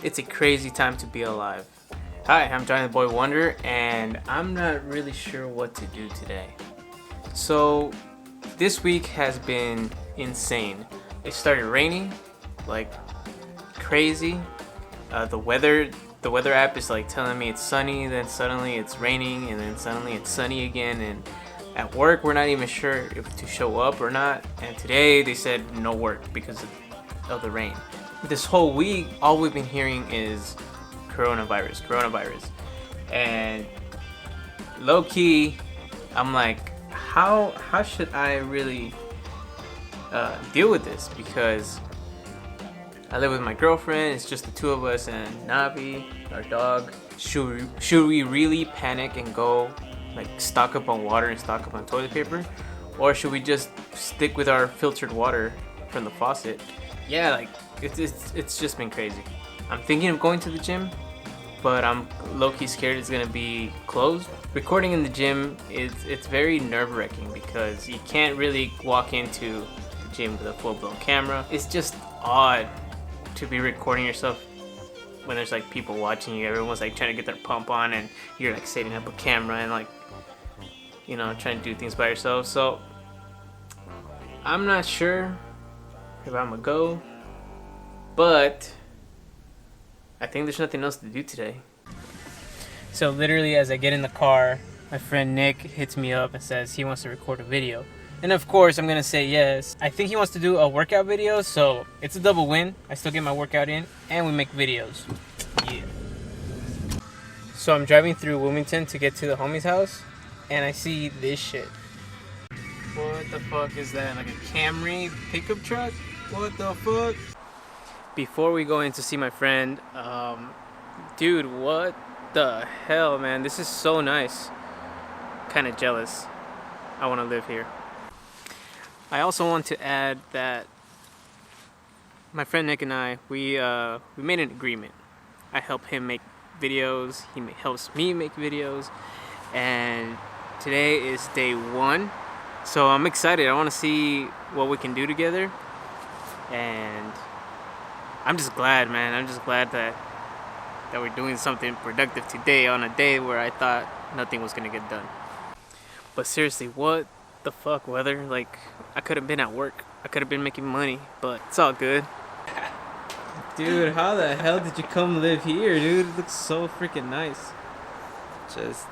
It's a crazy time to be alive. Hi, I'm JohnnyTheBoyWonder, and I'm not really sure what to do today. So, this week has been insane. It started raining, like crazy. The weather app is like telling me it's sunny, then suddenly it's raining, and then suddenly it's sunny again. And at work, we're not even sure if to show up or not. And today they said no work because of the rain. This whole week, all we've been hearing is coronavirus. And low key, I'm like, how should I really deal with this? Because I live with my girlfriend, it's just the two of us and Navi, our dog. Should we really panic and go like stock up on water and stock up on toilet paper? Or should we just stick with our filtered water from the faucet? Yeah, like it's just been crazy. I'm thinking of going to the gym, but I'm low-key scared it's gonna be closed. Recording in the gym, it's very nerve-wracking because you can't really walk into the gym with a full-blown camera. It's just odd to be recording yourself when there's like people watching you. Everyone's like trying to get their pump on and you're like setting up a camera and like, you know, trying to do things by yourself. So I'm not sure if I'm gonna go, but I think there's nothing else to do today. So literally as I get in the car, my friend Nick hits me up and says he wants to record a video. And of course I'm gonna say yes. I think he wants to do a workout video, so it's a double win. I still get my workout in and we make videos. Yeah. So I'm driving through Wilmington to get to the homie's house and I see this shit. What the fuck is that? Like a Camry pickup truck? What the fuck? Before we go in to see my friend, dude, what the hell, man? This is so nice. Kind of jealous. I want to live here. I also want to add that my friend Nick and I, we made an agreement. I help him make videos. He helps me make videos. And today is day 1. So I'm excited. I want to see what we can do together. And I'm just glad, man. I'm just glad that we're doing something productive today on a day where I thought nothing was gonna get done. But seriously, what the fuck, weather? Like, I could have been at work. I could have been making money, but it's all good. Dude, how the hell did you come live here, dude? It looks so freaking nice. Just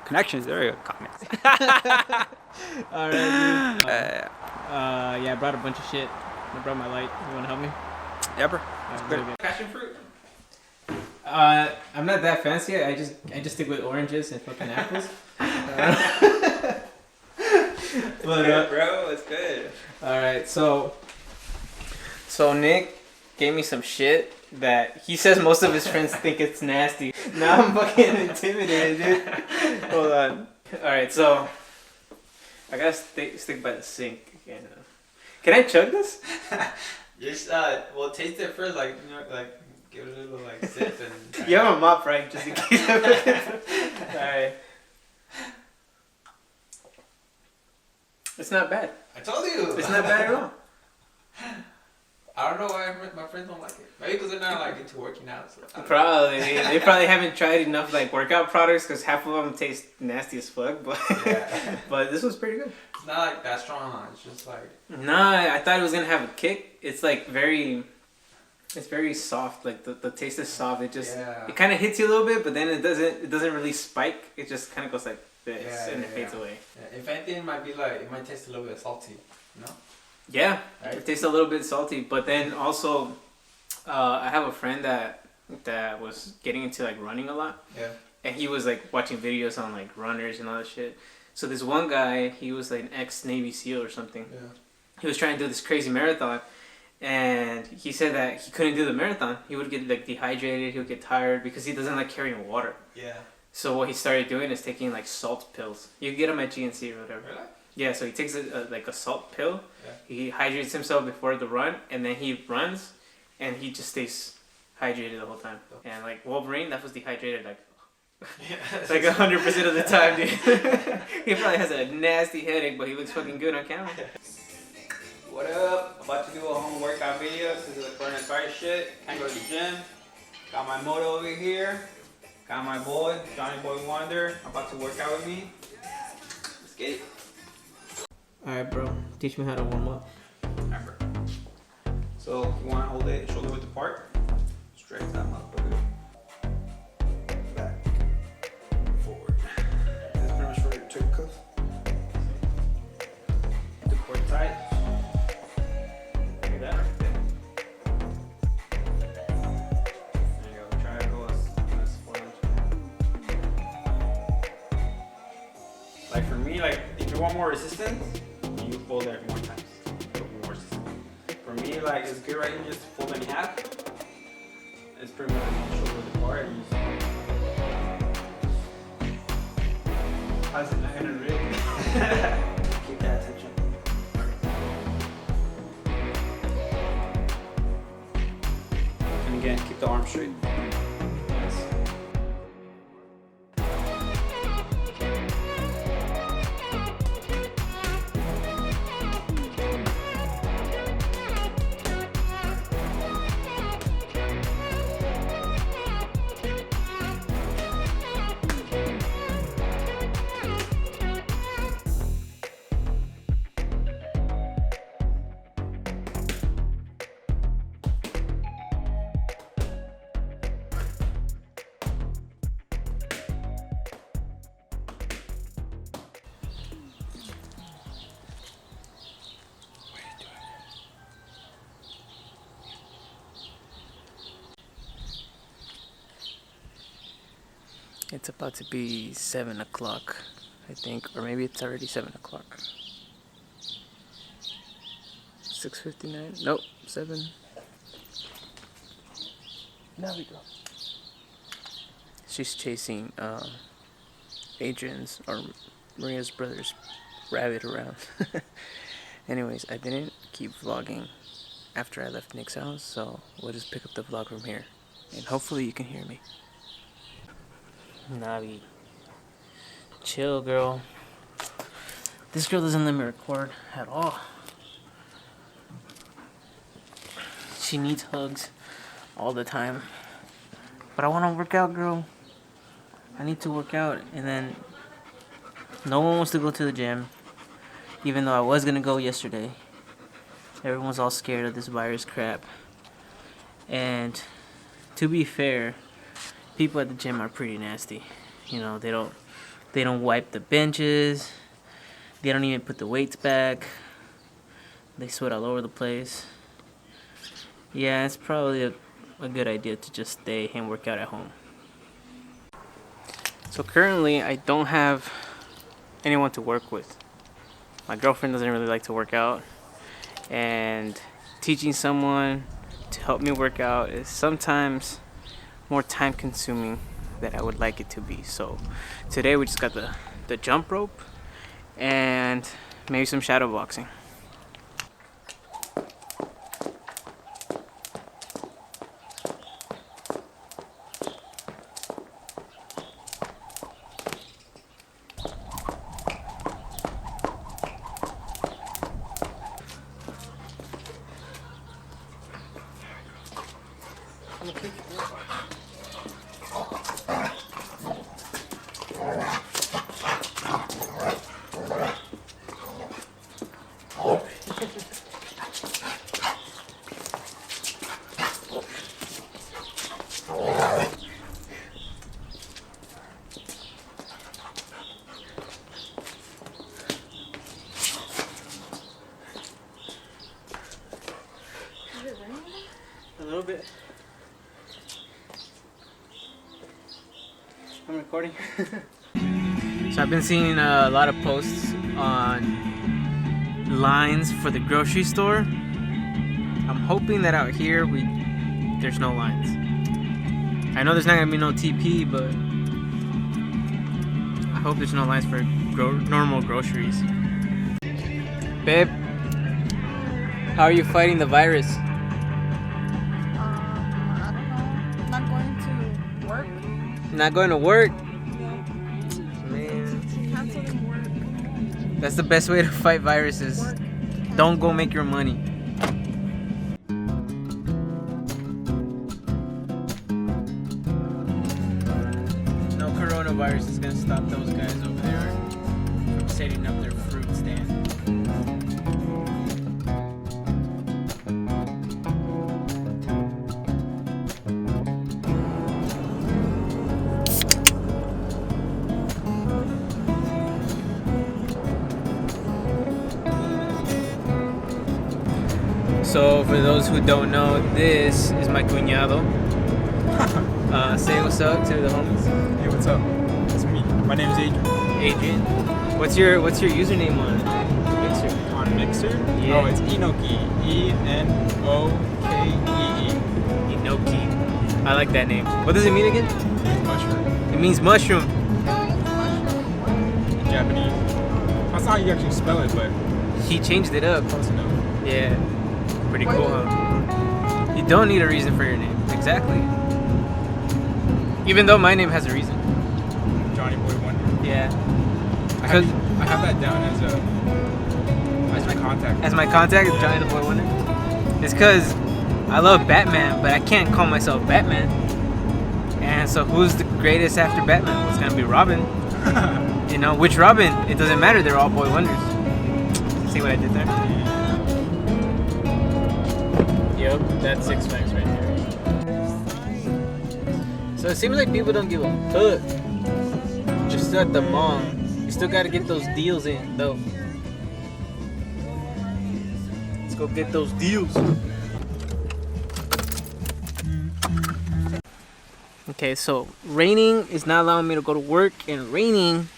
connections. There you go. Comments. Alright, dude. Yeah, I brought a bunch of shit. I brought my light. You wanna help me? Yeah, bro. Passion fruit. I'm not that fancy. I just stick with oranges and fucking apples. But bro, it's good. All right, so Nick gave me some shit that he says most of his friends think it's nasty. Now I'm fucking intimidated, dude. Hold on. All right, so I gotta stick by the sink again. Can I chug this? Just well, taste it first, like, you know, like give it a little like sip and. You have a mop, right? Just in case. All right. It's not bad. I told you. It's not bad at all. I don't know why my friends don't like it. Maybe because they're not like into working out. So Probably. They probably haven't tried enough like workout products because half of them taste nasty as fuck. But yeah. But this was pretty good. It's not like that strong. Huh? It's just like. Nah, I thought it was gonna have a kick. It's like it's very soft. Like the taste is soft. It just it kind of hits you a little bit, but then it doesn't really spike. It just kind of goes like this and it fades away. Yeah. If anything, it might be like it might taste a little bit salty. You know? Yeah, right? It tastes a little bit salty, but then also, I have a friend that was getting into like running a lot. Yeah. And he was like watching videos on like runners and all that shit. So this one guy, he was like an ex-Navy SEAL or something. Yeah. He was trying to do this crazy marathon, and he said that he couldn't do the marathon. He would get like dehydrated. He would get tired because he doesn't like carrying water. Yeah. So what he started doing is taking like salt pills. You can get them at GNC or whatever. Really? Yeah, so he takes like a salt pill. Yeah. He hydrates himself before the run, and then he runs, and he just stays hydrated the whole time. And like Wolverine, that was dehydrated like like 100% of the time, dude. He probably has a nasty headache, but he looks fucking good on camera. What up? About to do a home workout video. This is the coronavirus shit. Can't go to the gym. Got my moto over here. Got my boy, JohnnyTheBoyWonder, about to work out with me. Let's get it. Alright, bro. Teach me how to warm up. Alright, bro. So you want to hold it shoulder width apart. Stretch that motherfucker. Back. Forward. That's pretty much for your turkey cuff. The cord tight. Look at that right there. There you go. Try to go as far as you can. Like for me, like if you want more resistance, you fold it more times. More resistance. For me, like it's good right here, just fold it in half. It's pretty much shoulder width apart. And you just... How's it not gonna rip? Keep that attention. And again, keep the arm straight. Yes. It's about to be 7 o'clock, I think, or maybe it's already 7 o'clock. 6:59? Nope, 7. Now we go. She's chasing Adrian's or Maria's brother's rabbit around. Anyways, I didn't keep vlogging after I left Nick's house, so we'll just pick up the vlog from here. And hopefully you can hear me. Navi. Chill, girl. This girl doesn't let me record at all. She needs hugs all the time. But I want to work out, girl. I need to work out. And then no one wants to go to the gym. Even though I was going to go yesterday. Everyone's all scared of this virus crap. And to be fair, people at the gym are pretty nasty. You know, they don't wipe the benches. They don't even put the weights back. They sweat all over the place. Yeah, it's probably a good idea to just stay and work out at home. So currently, I don't have anyone to work with. My girlfriend doesn't really like to work out. And teaching someone to help me work out is sometimes more time consuming than I would like it to be. So today we just got the jump rope and maybe some shadow boxing. A little bit. I'm recording. So I've been seeing a lot of posts on lines for the grocery store. I'm hoping that out here there's no lines. I know there's not gonna be no TP, but I hope there's no lines for normal groceries. Babe, how are you fighting the virus? I don't know. Not going to work. Not going to work? Yeah. Man, Canceling work. that's the best way to fight viruses. Work. Don't go make your money. coronavirus is gonna stop those guys over there from setting up their fruit stand. So for those who don't know, this is my cuñado. Say what's up to the homies. Hey, what's up? It's me. My name is Adrian. Adrian, what's your username on Mixer? On Mixer? Yeah. Oh, it's Enoki. E-N-O-K-E-E. Inoki. I like that name. What does it mean again? It's mushroom. It means mushroom. In Japanese. That's not how you actually spell it, but He changed it up. close enough. Yeah. Pretty cool, huh? You don't need a reason for your name. Exactly. Even though my name has a reason. JohnnyTheBoyWonder. Yeah. I have that down as my contact. As my contact is Johnny the Boy Wonder. It's because I love Batman, but I can't call myself Batman. And so who's the greatest after Batman? Well, it's gonna be Robin. You know, which Robin? It doesn't matter. They're all boy wonders. See what I did there? Yep, that's 6 Flags right there. So it seems like people don't give a fuck. Just at the mall. You still gotta get those deals in, though. Let's go get those deals. Okay, so raining is not allowing me to go to work, and raining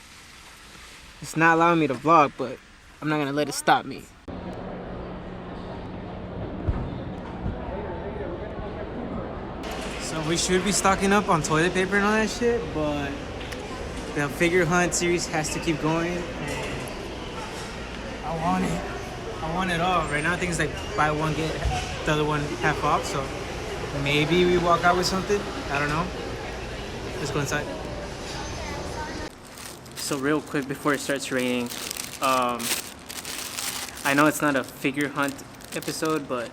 is not allowing me to vlog, but I'm not gonna let it stop me. So we should be stocking up on toilet paper and all that shit, but the figure hunt series has to keep going, and I want it. I want it all. Right now I think it's like buy one get the other one half off, so maybe we walk out with something. I don't know. Let's go inside. So real quick before it starts raining, I know it's not a figure hunt episode, but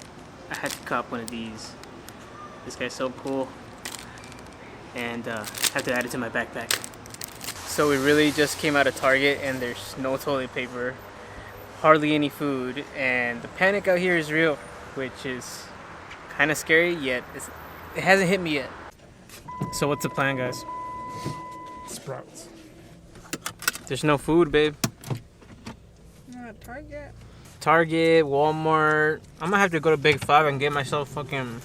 I had to cop one of these. This guy's so cool, and have to add it to my backpack. So we really just came out of Target, and there's no toilet paper, hardly any food, and the panic out here is real, which is kind of scary. Yet it hasn't hit me yet. So what's the plan, guys? Sprouts. There's no food, babe. Target. Target, Walmart. I'm gonna have to go to Big Five and get myself fucking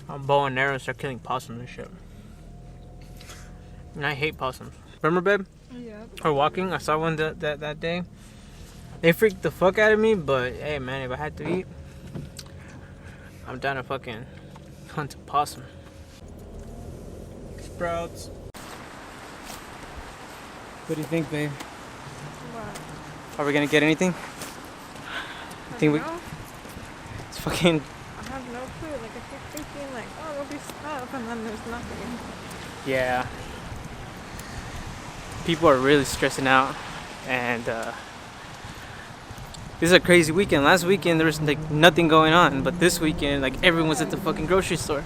a bow and arrow and start killing possums and shit. And I hate possums. Remember, babe? Yeah. Or walking, I saw one that day. They freaked the fuck out of me, but hey, man, if I had to eat, I'm down to fucking hunt a possum. Sprouts. What do you think, babe? What? Are we gonna get anything? I think we- don't know. It's fucking. I have no clue. Like I keep thinking, like, oh, there'll be stuff, and then there's nothing. Yeah. People are really stressing out, and this is a crazy weekend. Last weekend there was like nothing going on, but this weekend like everyone's at the fucking grocery store.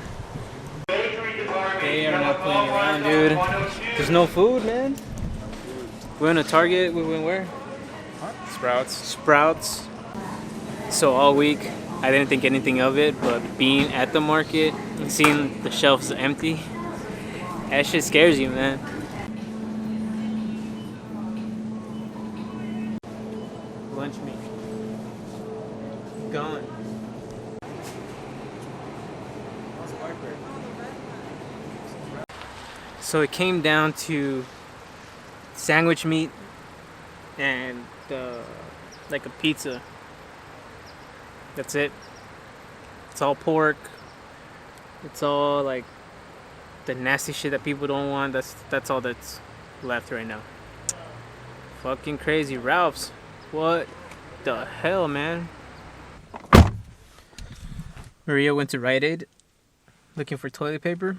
They are not playing around, dude. There's no food, man. We went to Target. We went where? Sprouts. So all week I didn't think anything of it, but being at the market and seeing the shelves empty, that shit scares you, man. Lunch meat. Gone. So it came down to sandwich meat and like a pizza. That's it. It's all pork. It's all like the nasty shit that people don't want. That's all that's left right now. Fucking crazy. Ralph's. What the hell, man? Maria went to Rite Aid looking for toilet paper.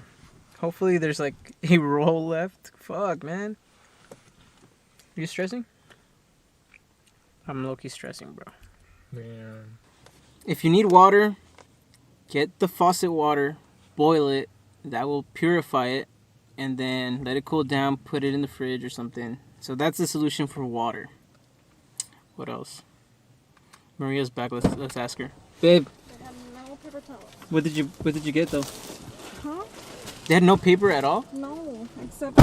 Hopefully there's like a roll left. Fuck, man. Are you stressing? I'm low-key stressing, bro. Yeah. If you need water, get the faucet water, boil it. That will purify it, and then let it cool down, put it in the fridge or something. So that's the solution for water. What else? Maria's back. Let's ask her. Babe, They had no paper towels. what did you get though? Huh? They had no paper at all? No, except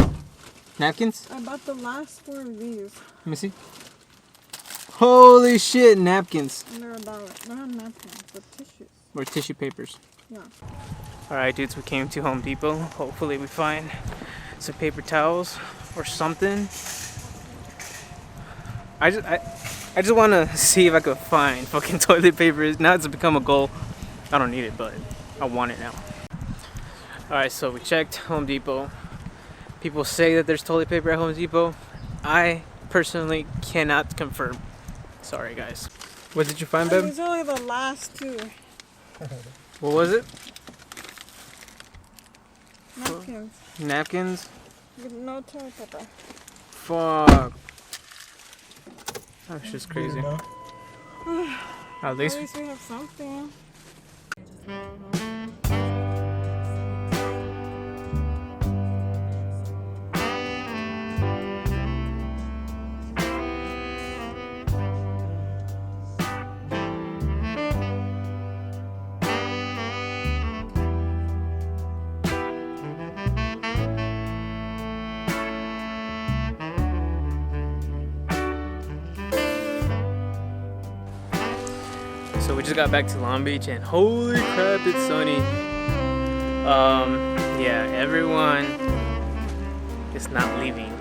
Napkins? I bought the last 4 of these. Let me see. Holy shit, napkins. And they're $1. They're not napkins, but tissues. Or tissue papers. Yeah. Alright dudes, we came to Home Depot. Hopefully we find some paper towels or something. I just want to see if I could find fucking toilet paper. Now it's become a goal. I don't need it, but I want it now. Alright, so we checked Home Depot. People say that there's toilet paper at Home Depot. I personally cannot confirm. Sorry guys. What did you find, babe? These are only the last 2 What was it? napkins. Napkins? With no toilet paper. Fuck. That's just crazy. At At least least we have something. so we just got back to Long Beach and holy crap, it's sunny. Yeah, everyone is not leaving.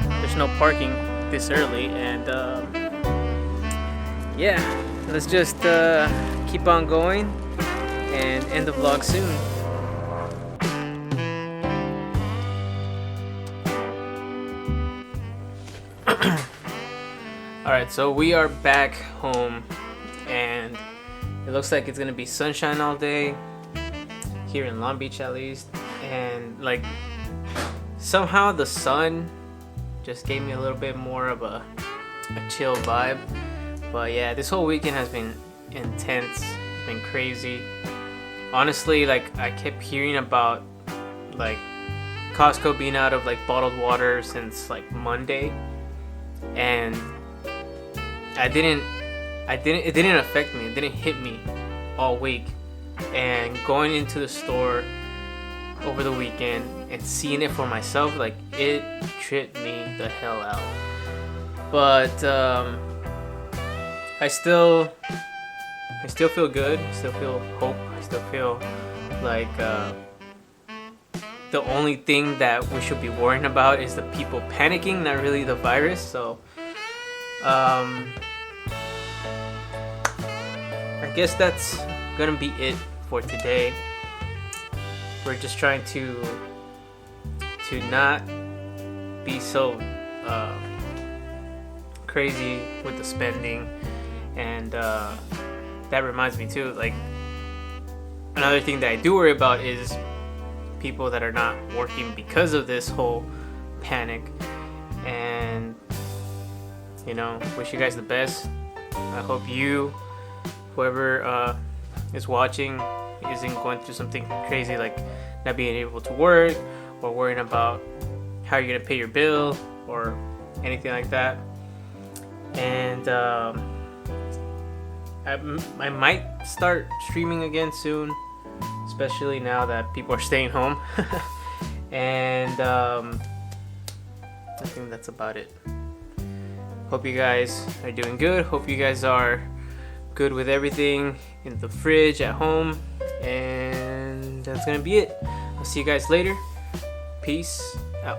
There's no parking this early, and yeah, let's just keep on going and end the vlog soon. Alright, so we are back home and it looks like it's gonna be sunshine all day here in Long Beach at least, and like somehow the sun just gave me a little bit more of a chill vibe. But yeah, this whole weekend has been intense, been crazy. Honestly, like I kept hearing about like Costco being out of like bottled water since like Monday, and it didn't affect me. It didn't hit me all week. And going into the store over the weekend and seeing it for myself, like it tripped me the hell out. But I still feel good. I still feel hope. I still feel like the only thing that we should be worrying about is the people panicking, not really the virus. So I guess that's gonna be it for today. We're just trying to not be so crazy with the spending, and that reminds me too, like another thing that I do worry about is people that are not working because of this whole panic. And you know, wish you guys the best. I hope whoever is watching isn't going through something crazy like not being able to work or worrying about how you're gonna pay your bill or anything like that. And I might start streaming again soon, especially now that people are staying home. And I think that's about it. Hope you guys are doing good. Hope you guys are good with everything in the fridge at home. And that's gonna be it. I'll see you guys later. Peace out.